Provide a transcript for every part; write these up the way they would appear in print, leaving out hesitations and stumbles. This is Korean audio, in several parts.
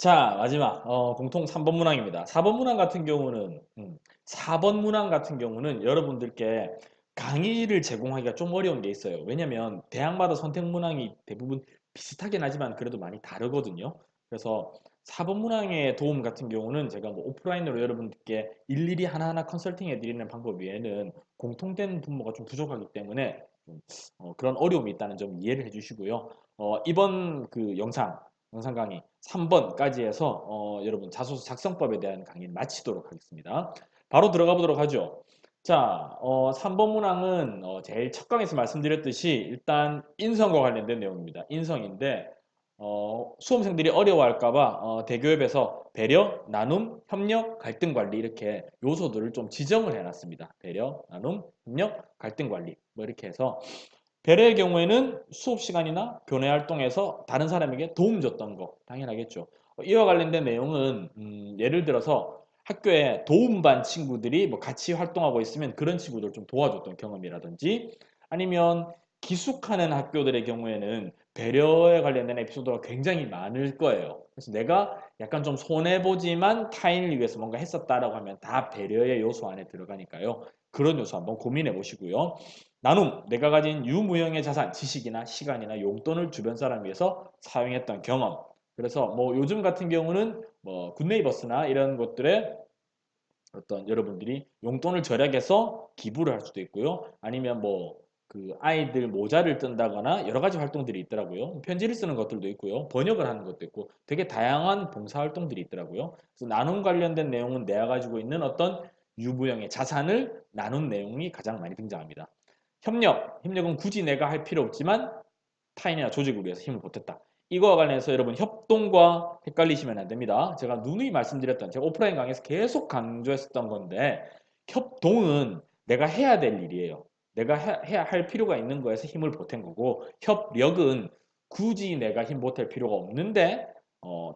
자, 마지막 공통 3번 문항입니다. 4번 문항 같은 경우는 4번 문항 같은 경우는 여러분들께 강의를 제공하기가 좀 어려운 게 있어요. 왜냐면 대학마다 선택 문항이 대부분 비슷하긴 하지만 그래도 많이 다르거든요. 그래서 4번 문항의 도움 같은 경우는 제가 뭐 오프라인으로 여러분들께 일일이 하나하나 컨설팅 해드리는 방법 외에는 공통된 분모가 좀 부족하기 때문에 그런 어려움이 있다는 점 이해를 해주시고요. 이번 그 영상 강의 3번까지 해서 여러분 자소서 작성법에 대한 강의를 마치도록 하겠습니다. 바로 들어가 보도록 하죠. 자, 3번 문항은 제일 첫 강에서 말씀드렸듯이 일단 인성과 관련된 내용입니다. 인성인데 수험생들이 어려워할까봐 대교협에서 배려, 나눔, 협력, 갈등 관리 이렇게 요소들을 좀 지정을 해놨습니다. 배려, 나눔, 협력, 갈등 관리 뭐 이렇게 해서 배려의 경우에는 수업 시간이나 교내 활동에서 다른 사람에게 도움 줬던 거 당연하겠죠. 이와 관련된 내용은 예를 들어서 학교에 도움반 친구들이 뭐 같이 활동하고 있으면 그런 친구들 좀 도와줬던 경험이라든지 아니면 기숙하는 학교들의 경우에는 배려에 관련된 에피소드가 굉장히 많을 거예요. 그래서 내가 약간 좀 손해보지만 타인을 위해서 뭔가 했었다라고 하면 다 배려의 요소 안에 들어가니까요. 그런 요소 한번 고민해 보시고요. 나눔, 내가 가진 유무형의 자산, 지식이나 시간이나 용돈을 주변 사람 위해서 사용했던 경험. 그래서 뭐 요즘 같은 경우는 뭐 굿네이버스나 이런 것들에 어떤 여러분들이 용돈을 절약해서 기부를 할 수도 있고요. 아니면 뭐 그 아이들 모자를 뜬다거나 여러 가지 활동들이 있더라고요. 편지를 쓰는 것들도 있고요. 번역을 하는 것도 있고 되게 다양한 봉사 활동들이 있더라고요. 그래서 나눔 관련된 내용은 내가 가지고 있는 어떤 유무형의 자산을 나눈 내용이 가장 많이 등장합니다. 협력은 굳이 내가 할 필요 없지만 타인이나 조직을 위해서 힘을 보탰다. 이거와 관련해서 여러분 협동과 헷갈리시면 안 됩니다. 제가 누누이 말씀드렸던 제가 오프라인 강의에서 계속 강조했었던 건데 협동은 내가 해야 될 일이에요. 내가 해야 할 필요가 있는 거에서 힘을 보탠 거고 협력은 굳이 내가 힘 보탤 필요가 없는데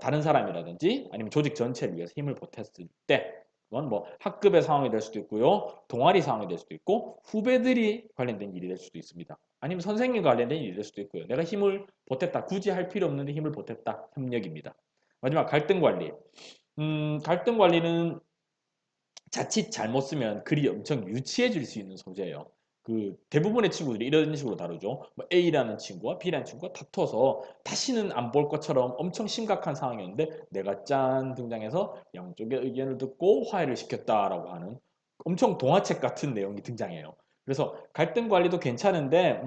다른 사람이라든지 아니면 조직 전체를 위해서 힘을 보탰을 때 그건 뭐 학급의 상황이 될 수도 있고요. 동아리 상황이 될 수도 있고 후배들이 관련된 일이 될 수도 있습니다. 아니면 선생님과 관련된 일이 될 수도 있고요. 내가 힘을 보탰다. 굳이 할 필요 없는데 힘을 보탰다. 협력입니다. 마지막 갈등 관리. 갈등 관리는 자칫 잘못 쓰면 글이 엄청 유치해질 수 있는 소재예요. 그 대부분의 친구들이 이런 식으로 다루죠. 뭐 A라는 친구와 B라는 친구가 다퉈서 다시는 안 볼 것처럼 엄청 심각한 상황이었는데 내가 짠 등장해서 양쪽의 의견을 듣고 화해를 시켰다라고 하는 엄청 동화책 같은 내용이 등장해요. 그래서 갈등 관리도 괜찮은데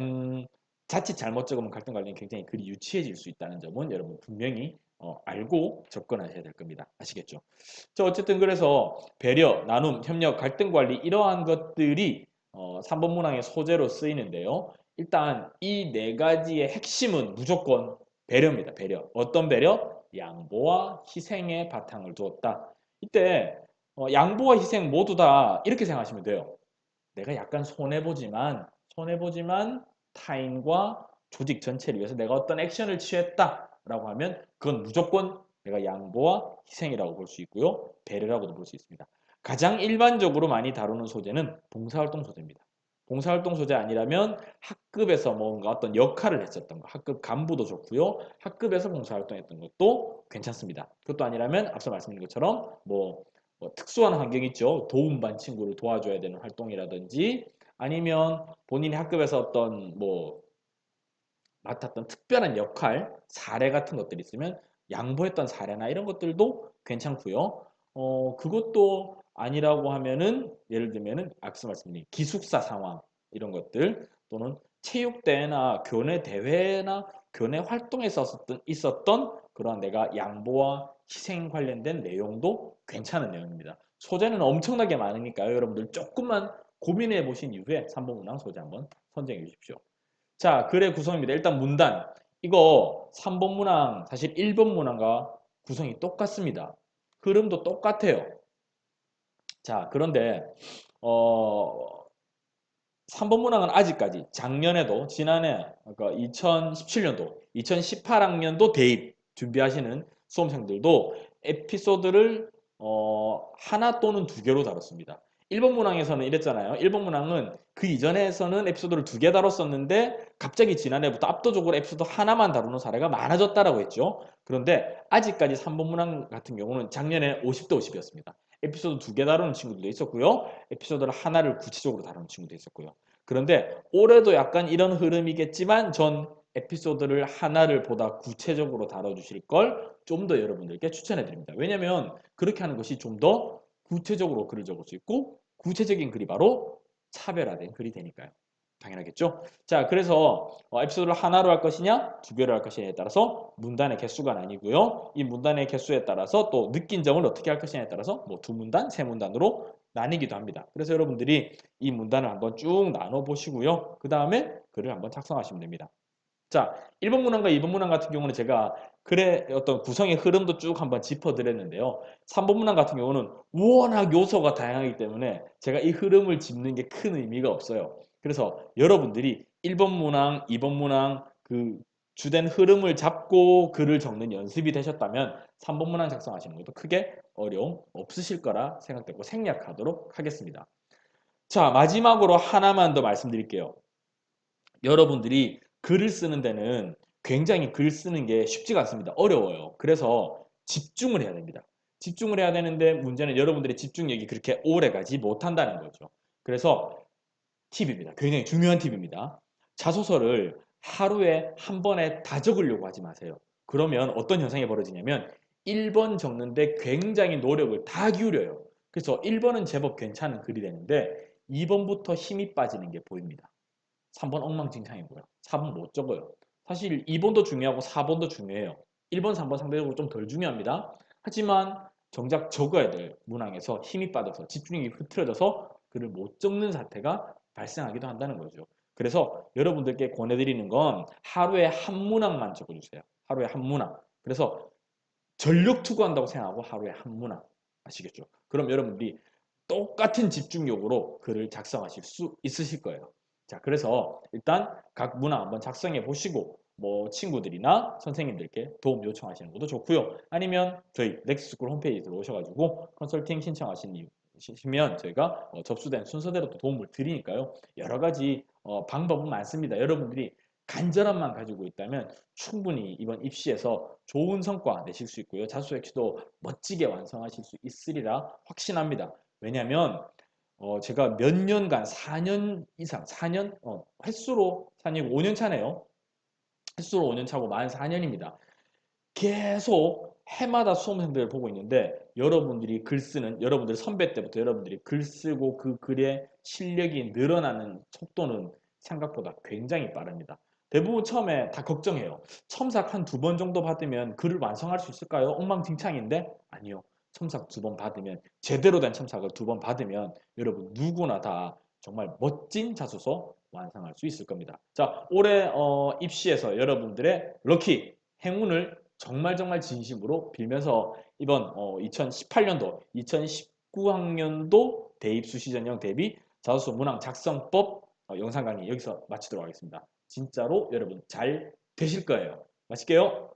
자칫 잘못 적으면 갈등 관리는 굉장히 글이 유치해질 수 있다는 점은 여러분 분명히 알고 접근하셔야 될 겁니다. 아시겠죠? 자, 어쨌든 그래서 배려, 나눔, 협력, 갈등 관리 이러한 것들이 3번 문항의 소재로 쓰이는데요. 일단 이 네 가지의 핵심은 무조건 배려입니다. 배려. 어떤 배려? 양보와 희생의 바탕을 두었다. 이때 양보와 희생 모두 다 이렇게 생각하시면 돼요. 내가 약간 손해보지만 타인과 조직 전체를 위해서 내가 어떤 액션을 취했다라고 하면 그건 무조건 내가 양보와 희생이라고 볼 수 있고요. 배려라고도 볼 수 있습니다. 가장 일반적으로 많이 다루는 소재는 봉사활동 소재입니다. 봉사활동 소재 아니라면 학급에서 뭔가 어떤 역할을 했었던 거, 학급 간부도 좋고요. 학급에서 봉사활동했던 것도 괜찮습니다. 그것도 아니라면 앞서 말씀드린 것처럼 뭐 특수한 환경이 있죠. 도움반 친구를 도와줘야 되는 활동이라든지 아니면 본인이 학급에서 어떤 뭐 맡았던 특별한 역할, 사례 같은 것들이 있으면 양보했던 사례나 이런 것들도 괜찮고요. 그것도 아니라고 하면은 예를 들면은 앞서 말씀드린 기숙사 상황 이런 것들 또는 체육대회나 교내 대회나 교내 활동에 있었던 그러한 내가 양보와 희생 관련된 내용도 괜찮은 내용입니다. 소재는 엄청나게 많으니까요. 여러분들 조금만 고민해 보신 이후에 3번 문항 소재 한번 선정해 주십시오. 자, 글의 구성입니다. 일단 문단. 이거 3번 문항, 사실 1번 문항과 구성이 똑같습니다. 흐름도 똑같아요. 자, 그런데 어, 3번 문항은 아직까지 작년에도 지난해 그러니까 2017년도, 2018학년도 대입 준비하시는 수험생들도 에피소드를 하나 또는 두 개로 다뤘습니다. 1번 문항에서는 이랬잖아요. 1번 문항은 그 이전에서는 에피소드를 2개 다뤘었는데 갑자기 지난해부터 압도적으로 에피소드 하나만 다루는 사례가 많아졌다라고 했죠. 그런데 아직까지 3번 문항 같은 경우는 작년에 50대 50이었습니다. 에피소드 2개 다루는 친구들도 있었고요. 에피소드를 하나를 구체적으로 다루는 친구도 있었고요. 그런데 올해도 약간 이런 흐름이겠지만 전 에피소드를 하나를 보다 구체적으로 다뤄주실 걸 좀 더 여러분들께 추천해 드립니다. 왜냐하면 그렇게 하는 것이 좀 더 구체적으로 글을 적을 수 있고 구체적인 글이 바로 차별화된 글이 되니까요. 당연하겠죠? 자, 그래서 에피소드를 하나로 할 것이냐, 2개로 할 것이냐에 따라서 문단의 개수가 나뉘고요. 이 문단의 개수에 따라서 또 느낀 점을 어떻게 할 것이냐에 따라서 뭐 2문단, 3문단으로 나뉘기도 합니다. 그래서 여러분들이 이 문단을 한번 쭉 나눠 보시고요. 그 다음에 글을 한번 작성하시면 됩니다. 자, 1번 문항과 2번 문항 같은 경우는 제가 글의 어떤 구성의 흐름도 쭉 한번 짚어드렸는데요. 3번 문항 같은 경우는 워낙 요소가 다양하기 때문에 제가 이 흐름을 짚는 게 큰 의미가 없어요. 그래서 여러분들이 1번 문항, 2번 문항 그 주된 흐름을 잡고 글을 적는 연습이 되셨다면 3번 문항 작성하시는 것도 크게 어려움 없으실 거라 생각되고 생략하도록 하겠습니다. 자, 마지막으로 하나만 더 말씀드릴게요. 여러분들이 글을 쓰는 데는 굉장히 글 쓰는 게 쉽지가 않습니다. 어려워요. 그래서 집중을 해야 됩니다. 집중을 해야 되는데 문제는 여러분들의 집중력이 그렇게 오래 가지 못한다는 거죠. 그래서 팁입니다. 굉장히 중요한 팁입니다. 자소서를 하루에 한 번에 다 적으려고 하지 마세요. 그러면 어떤 현상이 벌어지냐면 1번 적는데 굉장히 노력을 다 기울여요. 그래서 1번은 제법 괜찮은 글이 되는데 2번부터 힘이 빠지는 게 보입니다. 3번 엉망진창이고요. 4번 못 적어요. 사실 2번도 중요하고 4번도 중요해요. 1번, 3번 상대적으로 좀 덜 중요합니다. 하지만 정작 적어야 될 문항에서 힘이 빠져서 집중력이 흐트러져서 글을 못 적는 사태가 발생하기도 한다는 거죠. 그래서 여러분들께 권해드리는 건 하루에 한 문항만 적어주세요. 하루에 한 문항. 그래서 전력 투구한다고 생각하고 하루에 한 문항. 아시겠죠? 그럼 여러분들이 똑같은 집중력으로 글을 작성하실 수 있으실 거예요. 자, 그래서 일단 각 문항 한번 작성해 보시고 뭐 친구들이나 선생님들께 도움 요청하시는 것도 좋고요. 아니면 저희 넥스스쿨 홈페이지 들어오셔가지고 컨설팅 신청하시면 저희가 접수된 순서대로 또 도움을 드리니까요. 여러 가지 방법은 많습니다. 여러분들이 간절함만 가지고 있다면 충분히 이번 입시에서 좋은 성과 내실 수 있고요. 자소서 역시도 멋지게 완성하실 수 있으리라 확신합니다. 왜냐하면 제가 몇 년간 4년 이상 4년 횟수로 4년 5년 차네요. 횟수로 5년 차고 만 4년입니다. 계속 해마다 수험생들을 보고 있는데 여러분들이 글 쓰는 여러분들 선배 때부터 여러분들이 글 쓰고 그 글의 실력이 늘어나는 속도는 생각보다 굉장히 빠릅니다. 대부분 처음에 다 걱정해요. 첨삭 한 2번 정도 받으면 글을 완성할 수 있을까요? 엉망진창인데? 아니요. 첨삭 2번 받으면 제대로 된 첨삭을 2번 받으면 여러분 누구나 다 정말 멋진 자소서 완성할 수 있을 겁니다. 자, 올해 입시에서 여러분들의 럭키 행운을 정말 정말 진심으로 빌면서 이번 2018년도, 2019학년도 대입 수시전형 대비 자소서 문항 작성법 영상 강의 여기서 마치도록 하겠습니다. 진짜로 여러분 잘 되실 거예요. 마칠게요.